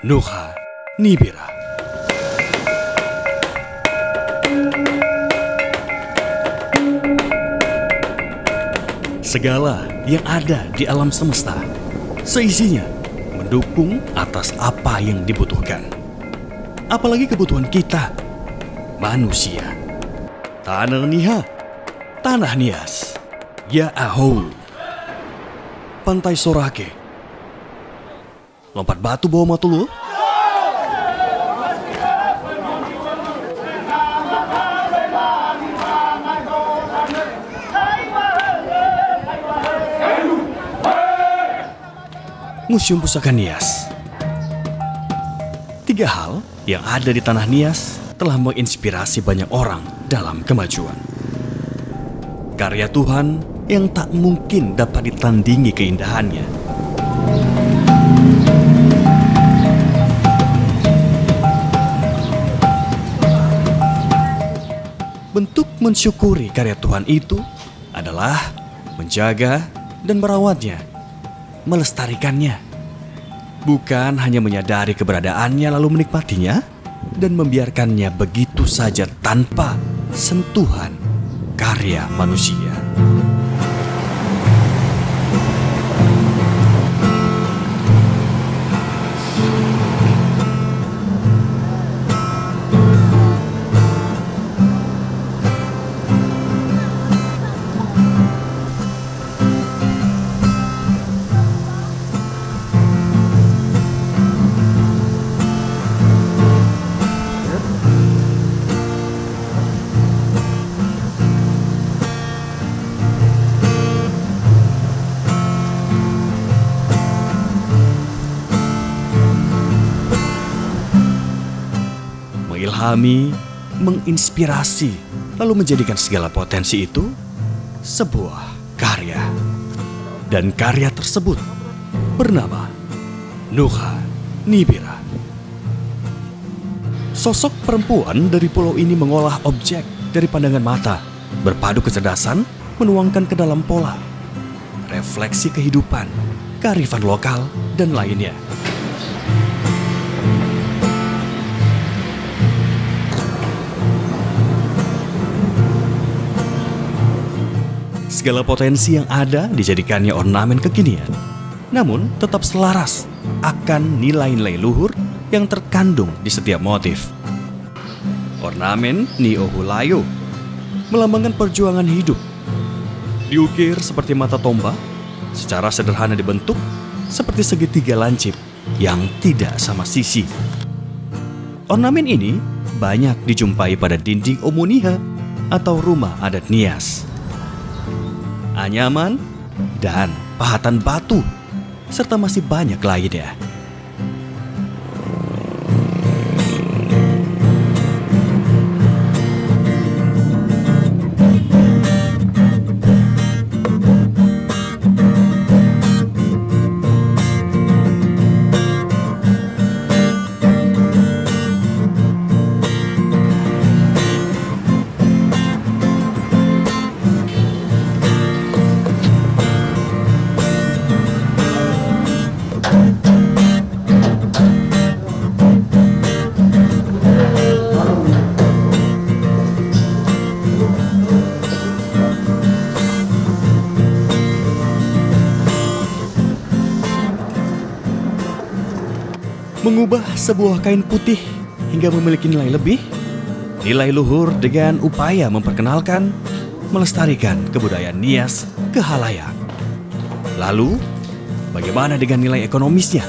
Nuha Nibira. Segala yang ada di alam semesta seisinya mendukung atas apa yang dibutuhkan. Apalagi kebutuhan kita, manusia. Tanah Niha, Tanah Nias, Ya Ahou, Pantai Sorake, lompat batu bawa matulu. Museum Pusaka Nias. 3 hal yang ada di Tanah Nias telah menginspirasi banyak orang dalam kemajuan. Karya Tuhan yang tak mungkin dapat ditandingi keindahannya. Bentuk mensyukuri karya Tuhan itu adalah menjaga dan merawatnya, melestarikannya. Bukan hanya menyadari keberadaannya lalu menikmatinya dan membiarkannya begitu saja tanpa sentuhan karya manusia. Mengilhami, menginspirasi, lalu menjadikan segala potensi itu sebuah karya. Dan karya tersebut bernama Nuha Nibira. Sosok perempuan dari pulau ini mengolah objek dari pandangan mata, berpadu kecerdasan, menuangkan ke dalam pola, refleksi kehidupan, kearifan lokal, dan lainnya. Segala potensi yang ada dijadikannya ornamen kekinian, namun tetap selaras akan nilai-nilai luhur yang terkandung di setiap motif. Ornamen Niohulayo melambangkan perjuangan hidup. Diukir seperti mata tombak, secara sederhana dibentuk seperti segitiga lancip yang tidak sama sisi. Ornamen ini banyak dijumpai pada dinding Omuniha atau rumah adat Nias. Anyaman, dan pahatan batu, serta masih banyak lainnya. Mengubah sebuah kain putih hingga memiliki nilai lebih, nilai luhur dengan upaya memperkenalkan, melestarikan kebudayaan Nias ke halayak. Lalu, bagaimana dengan nilai ekonomisnya?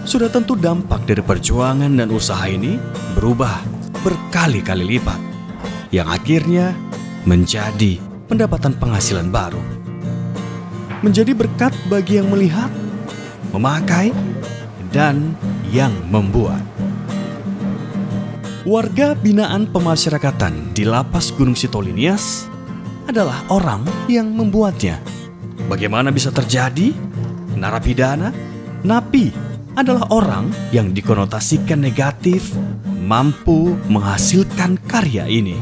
Sudah tentu dampak dari perjuangan dan usaha ini berubah berkali-kali lipat, yang akhirnya menjadi pendapatan penghasilan baru. Menjadi berkat bagi yang melihat, memakai, dan yang membuat. Warga binaan pemasyarakatan di Lapas Gunung Sitoli Nias adalah orang yang membuatnya. Bagaimana bisa terjadi? Narapidana, napi adalah orang yang dikonotasikan negatif, mampu menghasilkan karya ini.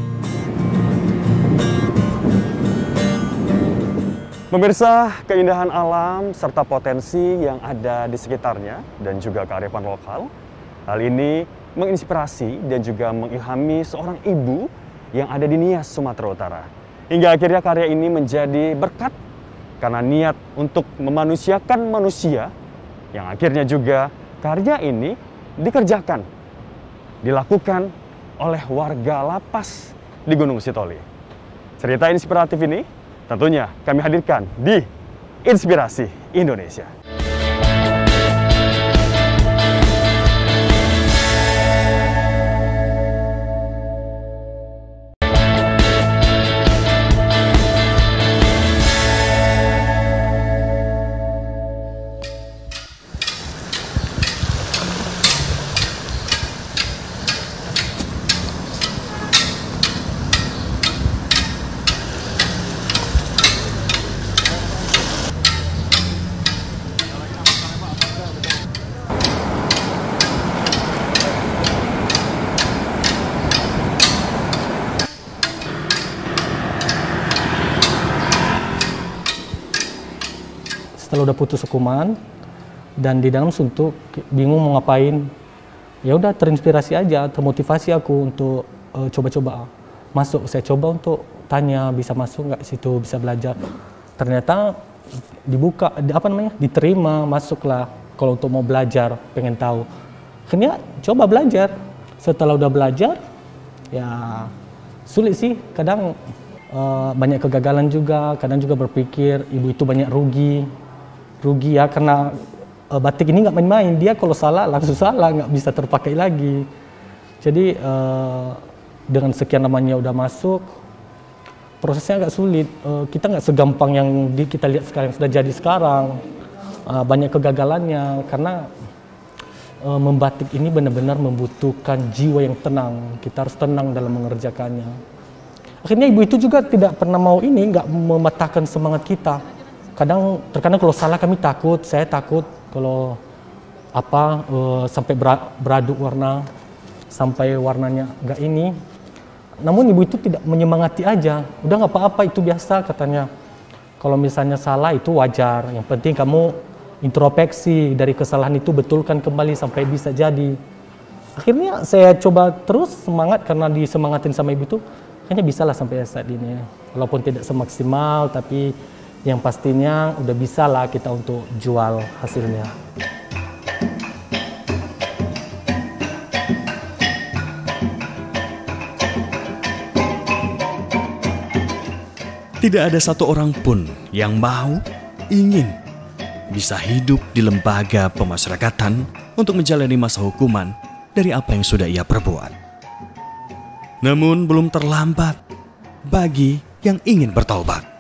Pemirsa, keindahan alam serta potensi yang ada di sekitarnya dan juga kearifan lokal, hal ini menginspirasi dan juga mengilhami seorang ibu yang ada di Nias, Sumatera Utara. Hingga akhirnya karya ini menjadi berkat karena niat untuk memanusiakan manusia, yang akhirnya juga karya ini dikerjakan, dilakukan oleh warga lapas di Gunung Sitoli. Cerita inspiratif ini tentunya kami hadirkan di Inspirasi Indonesia. Setelah udah putus hukuman dan di dalam suntuk bingung mau ngapain, ya udah terinspirasi aja, termotivasi aku untuk coba-coba masuk. Saya coba untuk tanya bisa masuk nggak situ, bisa belajar. Ternyata dibuka, diterima, masuklah. Kalau untuk mau belajar, pengen tahu, akhirnya coba belajar. Setelah udah belajar, ya sulit sih. Kadang banyak kegagalan juga, kadang juga berpikir ibu itu banyak rugi ya, karena batik ini nggak main-main. Dia kalau salah langsung salah, nggak bisa terpakai lagi. Jadi dengan sekian lamanya udah masuk, prosesnya agak sulit. Kita nggak segampang yang kita lihat sekarang, yang sudah jadi sekarang. Banyak kegagalannya karena membatik ini benar-benar membutuhkan jiwa yang tenang. Kita harus tenang dalam mengerjakannya. Akhirnya ibu itu juga tidak pernah mau nggak mematahkan semangat kita. Terkadang kalau salah kami takut, saya takut kalau sampai beraduk warna, sampai warnanya nggak ini. Namun ibu itu tidak menyemangati aja, udah nggak apa-apa, itu biasa katanya. Kalau misalnya salah itu wajar, yang penting kamu introspeksi dari kesalahan itu, betulkan kembali sampai bisa jadi. Akhirnya saya coba terus semangat karena disemangatin sama ibu itu, kayaknya bisa lah sampai saat ini. Walaupun tidak semaksimal, tapi yang pastinya udah bisa lah kita untuk jual hasilnya. Tidak ada satu orang pun yang mau, ingin bisa hidup di lembaga pemasyarakatan untuk menjalani masa hukuman dari apa yang sudah ia perbuat. Namun belum terlambat bagi yang ingin bertaubat.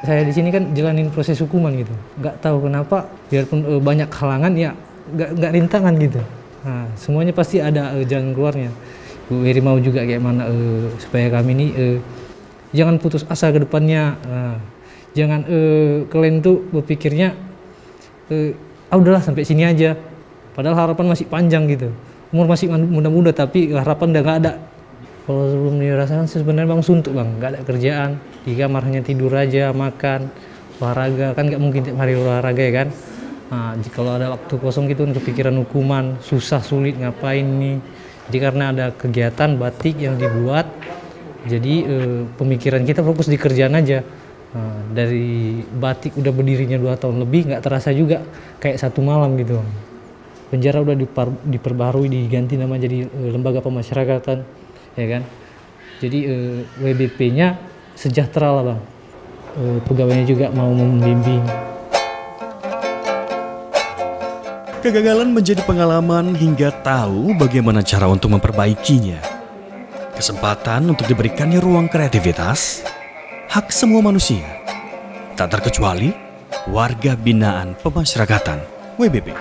Saya di sini kan jalanin proses hukuman gitu, nggak tahu kenapa biarpun banyak halangan ya nggak rintangan gitu. Nah, semuanya pasti ada jalan keluarnya. Bu Eri mau juga kayak mana supaya kami ini jangan putus asa ke depannya. Jangan kalian tuh berpikirnya udahlah sampai sini aja. Padahal harapan masih panjang gitu. Umur masih muda-muda tapi harapan udah nggak ada. Kalau sebelum dirasakan sebenarnya bang suntuk bang, nggak ada kerjaan, di kamar hanya tidur aja, makan, olahraga, kan nggak mungkin tiap hari olahraga ya kan. Nah, kalau ada waktu kosong gitu kepikiran hukuman, susah sulit ngapain nih. Jadi karena ada kegiatan batik yang dibuat, jadi pemikiran kita fokus di kerjaan aja. Nah, dari batik udah berdirinya 2 tahun lebih, nggak terasa juga kayak 1 malam gitu. Penjara udah diperbarui, diganti nama jadi lembaga pemasyarakatan. Ya kan, jadi WBP-nya sejahtera lah bang, pegawainya juga mau membimbing. Kegagalan menjadi pengalaman hingga tahu bagaimana cara untuk memperbaikinya. Kesempatan untuk diberikannya ruang kreativitas, hak semua manusia, tak terkecuali warga binaan pemasyarakatan WBP.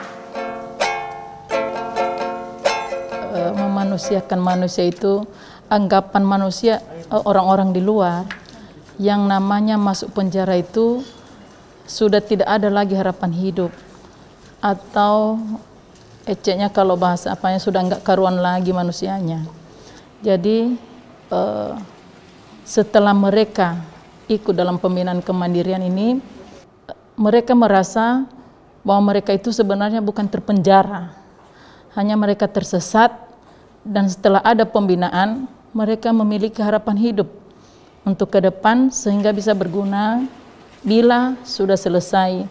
Memanusiakan manusia itu anggapan manusia orang-orang di luar yang namanya masuk penjara itu sudah tidak ada lagi harapan hidup, atau eceknya kalau bahasa apanya sudah enggak karuan lagi manusianya. Jadi setelah mereka ikut dalam pembinaan kemandirian ini, mereka merasa bahwa mereka itu sebenarnya bukan terpenjara, hanya mereka tersesat, dan setelah ada pembinaan, mereka memiliki harapan hidup untuk ke depan sehingga bisa berguna bila sudah selesai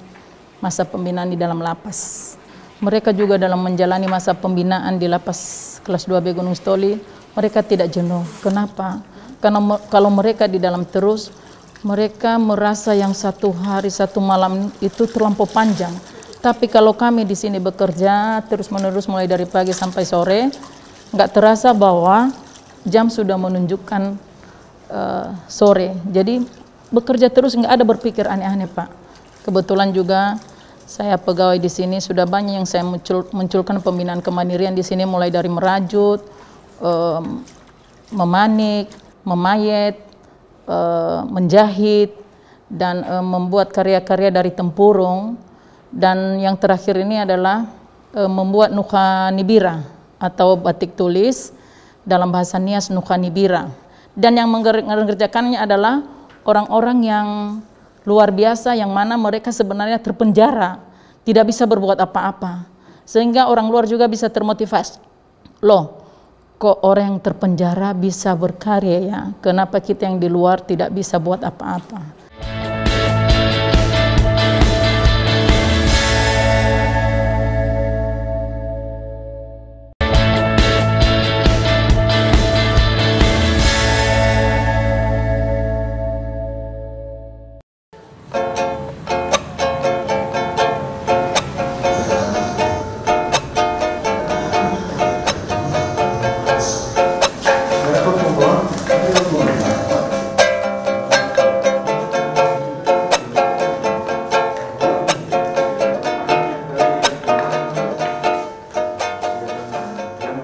masa pembinaan di dalam lapas. Mereka juga dalam menjalani masa pembinaan di lapas kelas 2B Gunung Stoli, mereka tidak jenuh. Kenapa? Karena kalau mereka di dalam terus, mereka merasa yang satu hari, satu malam itu terlampau panjang. Tapi kalau kami di sini bekerja terus-menerus mulai dari pagi sampai sore, nggak terasa bahwa jam sudah menunjukkan sore. Jadi bekerja terus, nggak ada berpikir aneh-aneh, Pak. Kebetulan juga saya pegawai di sini, sudah banyak yang saya munculkan pembinaan kemandirian di sini, mulai dari merajut, memanik, memayet, menjahit, dan membuat karya-karya dari tempurung. Dan yang terakhir ini adalah membuat nukhanibira atau batik tulis, dalam bahasa Nias nukhanibira. Dan yang mengerjakannya adalah orang-orang yang luar biasa, yang mana mereka sebenarnya terpenjara, tidak bisa berbuat apa-apa. Sehingga orang luar juga bisa termotivasi. Loh, kok orang yang terpenjara bisa berkarya ya? Kenapa kita yang di luar tidak bisa buat apa-apa?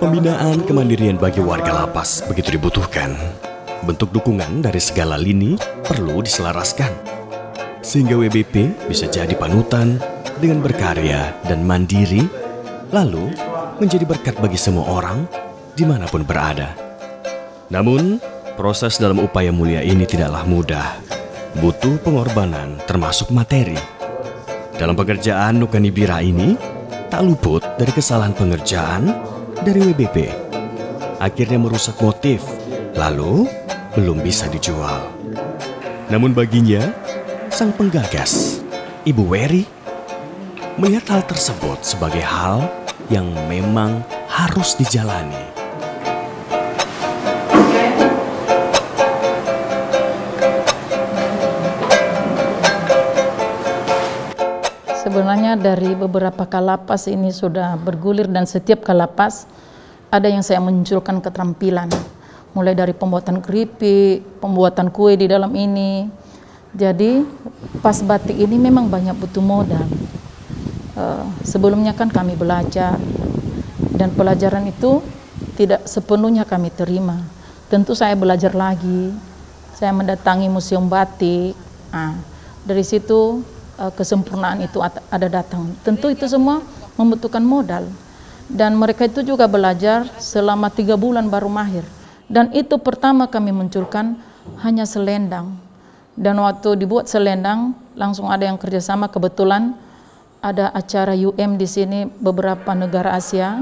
Pembinaan kemandirian bagi warga lapas begitu dibutuhkan. Bentuk dukungan dari segala lini perlu diselaraskan, sehingga WBP bisa jadi panutan dengan berkarya dan mandiri, lalu menjadi berkat bagi semua orang dimanapun berada. Namun, proses dalam upaya mulia ini tidaklah mudah, butuh pengorbanan termasuk materi. Dalam pekerjaan nukhanibira ini, tak luput dari kesalahan pengerjaan dari WBP, akhirnya merusak motif, lalu belum bisa dijual. Namun baginya, sang penggagas, Ibu Wery, melihat hal tersebut sebagai hal yang memang harus dijalani. Sebenarnya dari beberapa kalapas ini sudah bergulir, dan setiap kalapas ada yang saya munculkan keterampilan. Mulai dari pembuatan keripik, pembuatan kue di dalam ini. Jadi pas batik ini memang banyak butuh modal. Sebelumnya kan kami belajar, dan pelajaran itu tidak sepenuhnya kami terima. Tentu saya belajar lagi, saya mendatangi museum batik. Dari situ kesempurnaan itu ada datang. Tentu itu semua membutuhkan modal, dan mereka itu juga belajar selama 3 bulan baru mahir. Dan itu pertama kami munculkan hanya selendang, dan waktu dibuat selendang langsung ada yang kerjasama. Kebetulan ada acara UM di sini, beberapa negara Asia,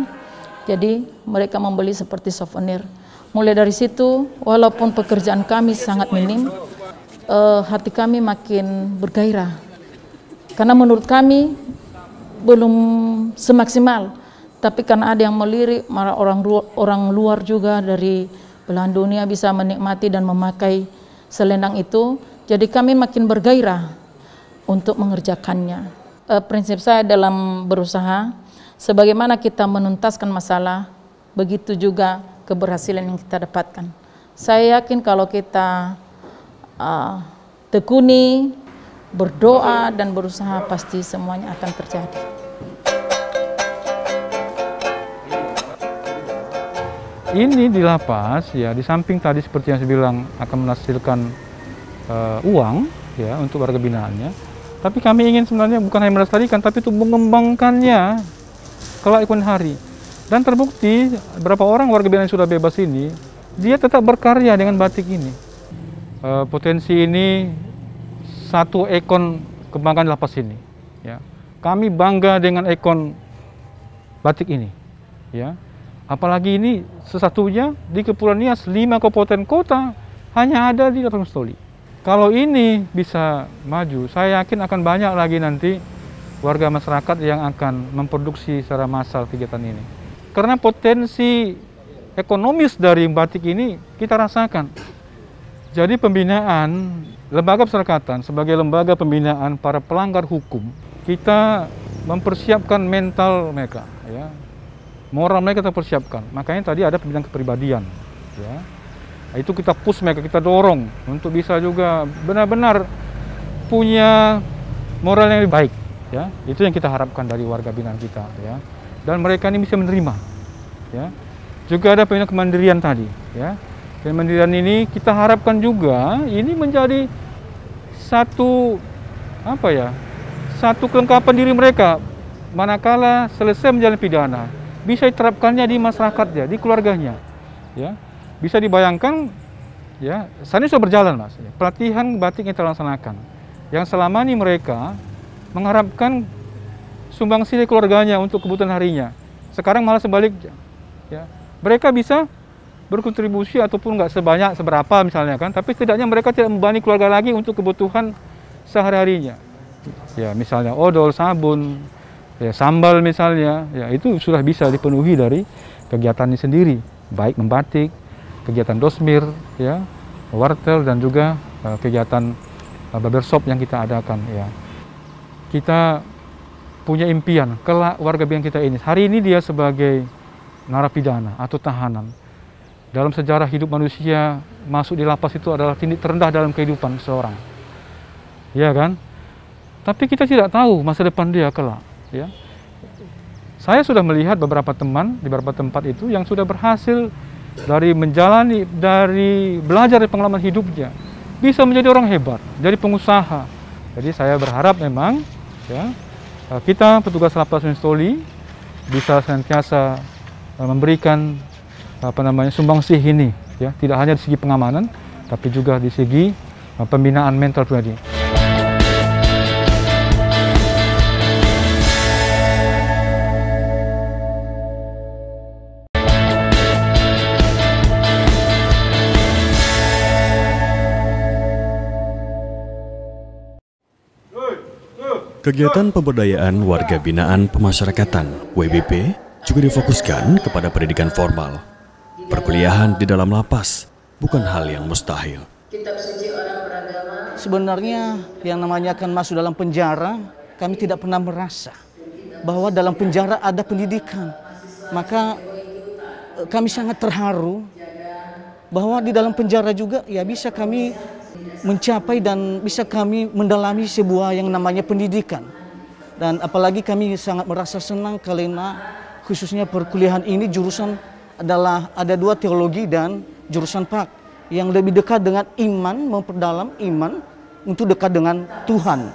jadi mereka membeli seperti souvenir. Mulai dari situ, walaupun pekerjaan kami sangat minim, hati kami makin bergairah. Karena menurut kami belum semaksimal, tapi karena ada yang melirik, malah orang luar juga dari belahan dunia bisa menikmati dan memakai selendang itu, jadi kami makin bergairah untuk mengerjakannya. Prinsip saya dalam berusaha, sebagaimana kita menuntaskan masalah, begitu juga keberhasilan yang kita dapatkan. Saya yakin kalau kita tekuni, berdoa dan berusaha, pasti semuanya akan terjadi. Ini di lapas ya, di samping tadi seperti yang saya bilang akan menghasilkan uang ya untuk warga binaannya, tapi kami ingin sebenarnya bukan hanya melestarikan, tapi itu mengembangkannya kelak kemudian hari. Dan terbukti berapa orang warga binaan yang sudah bebas ini dia tetap berkarya dengan batik ini. Potensi ini satu ikon kebanggaan lapas ini. Ya. Kami bangga dengan ikon batik ini. Ya. Apalagi ini sesatunya di Kepulauan Nias, 5 kabupaten kota hanya ada di Lapas Mustoli. Kalau ini bisa maju, saya yakin akan banyak lagi nanti warga masyarakat yang akan memproduksi secara massal kegiatan ini. Karena potensi ekonomis dari batik ini kita rasakan. Jadi pembinaan lembaga perserikatan sebagai lembaga pembinaan para pelanggar hukum, kita mempersiapkan mental mereka, ya. Moral mereka kita persiapkan. Makanya tadi ada pembinaan kepribadian, ya. Itu kita push mereka, kita dorong untuk bisa juga benar-benar punya moral yang lebih baik, ya. Itu yang kita harapkan dari warga binaan kita, ya. Dan mereka ini bisa menerima, ya. Juga ada pembinaan kemandirian tadi, ya. Kemandirian ini kita harapkan juga ini menjadi satu satu kelengkapan diri mereka manakala selesai menjalani pidana, bisa diterapkannya di masyarakatnya, di keluarganya, ya. Bisa dibayangkan, ya, saat ini sudah berjalan, Mas. Pelatihan batik yang terlaksanakan, yang selama ini mereka mengharapkan sumbangsi dari keluarganya untuk kebutuhan harinya. Sekarang malah sebaliknya, ya. Mereka bisa berkontribusi ataupun nggak sebanyak seberapa misalnya kan, tapi setidaknya mereka tidak membebani keluarga lagi untuk kebutuhan sehari-harinya. Ya, misalnya odol, sabun, ya, sambal misalnya, ya, itu sudah bisa dipenuhi dari kegiatan ini sendiri, baik membatik, kegiatan dosmir, ya, wartel, dan juga kegiatan barbershop yang kita adakan, ya. Kita punya impian kelak warga binaan kita ini. Hari ini dia sebagai narapidana atau tahanan. Dalam sejarah hidup manusia, masuk di lapas itu adalah titik terendah dalam kehidupan seseorang, ya kan? Tapi kita tidak tahu masa depan dia kelak, ya. Saya sudah melihat beberapa teman di beberapa tempat itu yang sudah berhasil dari belajar dari pengalaman hidupnya, bisa menjadi orang hebat, jadi pengusaha. Jadi saya berharap memang, ya, kita petugas Lapas Mustoli bisa senantiasa memberikan sumbangsih ini, ya, tidak hanya di segi pengamanan tapi juga di segi pembinaan mental pribadi. Kegiatan pemberdayaan warga binaan pemasyarakatan WBP juga difokuskan kepada pendidikan formal. Perkuliahan di dalam lapas bukan hal yang mustahil. Sebenarnya yang namanya akan masuk dalam penjara, kami tidak pernah merasa bahwa dalam penjara ada pendidikan. Maka kami sangat terharu bahwa di dalam penjara juga ya bisa kami mencapai dan bisa kami mendalami sebuah yang namanya pendidikan. Dan apalagi kami sangat merasa senang karena khususnya perkuliahan ini jurusan adalah ada 2, teologi dan jurusan PAK, yang lebih dekat dengan iman, memperdalam iman untuk dekat dengan Tuhan.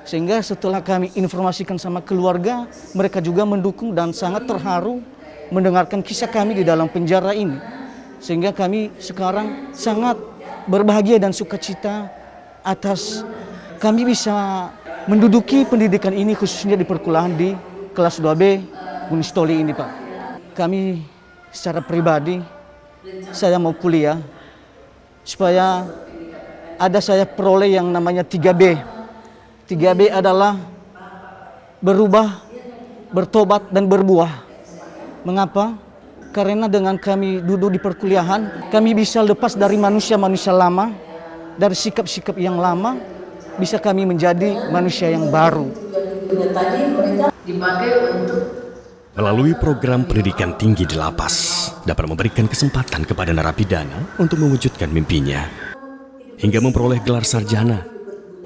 Sehingga setelah kami informasikan sama keluarga, mereka juga mendukung dan sangat terharu mendengarkan kisah kami di dalam penjara ini. Sehingga kami sekarang sangat berbahagia dan sukacita atas kami bisa menduduki pendidikan ini, khususnya di perkuliahan di kelas 2B Mustoli ini, Pak. Kami secara pribadi, saya mau kuliah supaya ada saya peroleh yang namanya 3B. 3B adalah berubah, bertobat, dan berbuah. Mengapa? Karena dengan kami duduk di perkuliahan, kami bisa lepas dari manusia-manusia lama, dari sikap-sikap yang lama, bisa kami menjadi manusia yang baru. Melalui program pendidikan tinggi di lapas, dapat memberikan kesempatan kepada narapidana untuk mewujudkan mimpinya, hingga memperoleh gelar sarjana,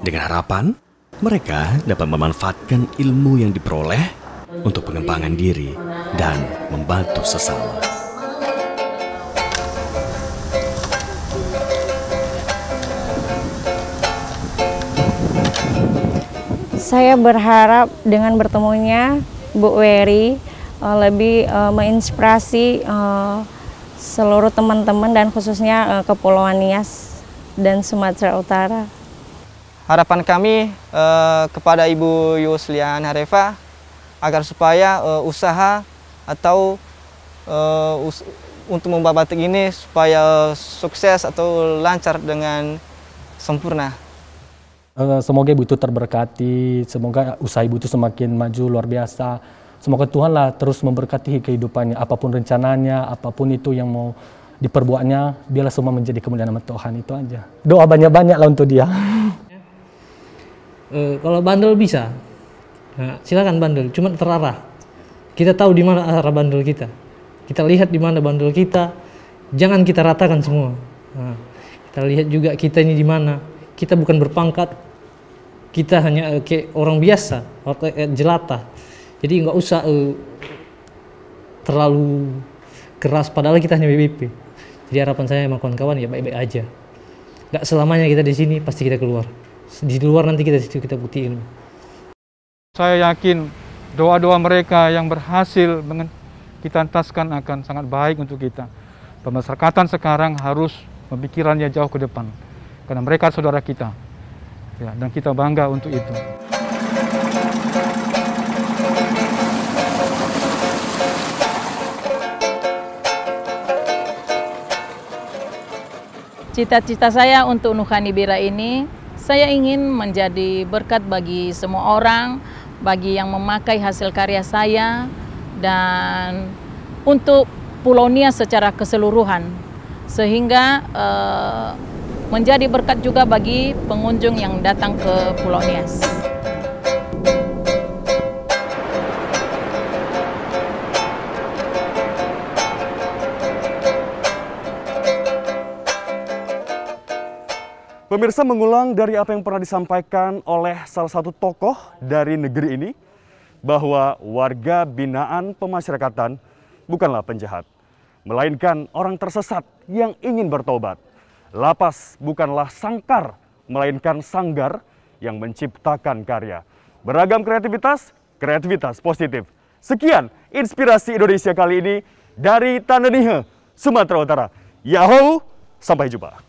dengan harapan mereka dapat memanfaatkan ilmu yang diperoleh untuk pengembangan diri dan membantu sesama. Saya berharap dengan bertemunya Bu Wery lebih menginspirasi seluruh teman-teman dan khususnya Kepulauan Nias dan Sumatera Utara. Harapan kami kepada Ibu Yuslian Harefa agar supaya usaha atau untuk membuat batik ini supaya sukses atau lancar dengan sempurna. Semoga Ibu itu terberkati, semoga usaha Ibu itu semakin maju luar biasa. Semoga Tuhanlah terus memberkati kehidupannya, apapun rencananya, apapun itu yang mau diperbuatnya, biarlah semua menjadi kemuliaan nama Tuhan, itu aja. Doa banyak-banyak lah untuk dia. Kalau bandel bisa, nah, silakan bandel, cuma terarah. Kita tahu di mana arah bandel kita. Kita lihat di mana bandel kita, jangan kita ratakan semua. Nah, kita lihat juga kita ini di mana. Kita bukan berpangkat, kita hanya kayak orang biasa, jelata. Jadi nggak usah terlalu keras, padahal kita hanya BBP. Jadi harapan saya sama kawan-kawan ya baik-baik aja. Nggak selamanya kita di sini, pasti kita keluar. Di luar nanti kita buktiin. Saya yakin doa-doa mereka yang berhasil kita entaskan akan sangat baik untuk kita. Pemasyarakatan sekarang harus pemikirannya jauh ke depan. Karena mereka saudara kita. Ya, dan kita bangga untuk itu. Cita-cita saya untuk Nukhani Bira ini, saya ingin menjadi berkat bagi semua orang, bagi yang memakai hasil karya saya, dan untuk Pulau Nias secara keseluruhan, sehingga menjadi berkat juga bagi pengunjung yang datang ke Pulau Nias. Pemirsa, mengulang dari apa yang pernah disampaikan oleh salah satu tokoh dari negeri ini, bahwa warga binaan pemasyarakatan bukanlah penjahat, melainkan orang tersesat yang ingin bertobat. Lapas bukanlah sangkar, melainkan sanggar yang menciptakan karya. Beragam kreativitas, kreativitas positif. Sekian Inspirasi Indonesia kali ini dari Tanah Nihe, Sumatera Utara. Yahoo, sampai jumpa.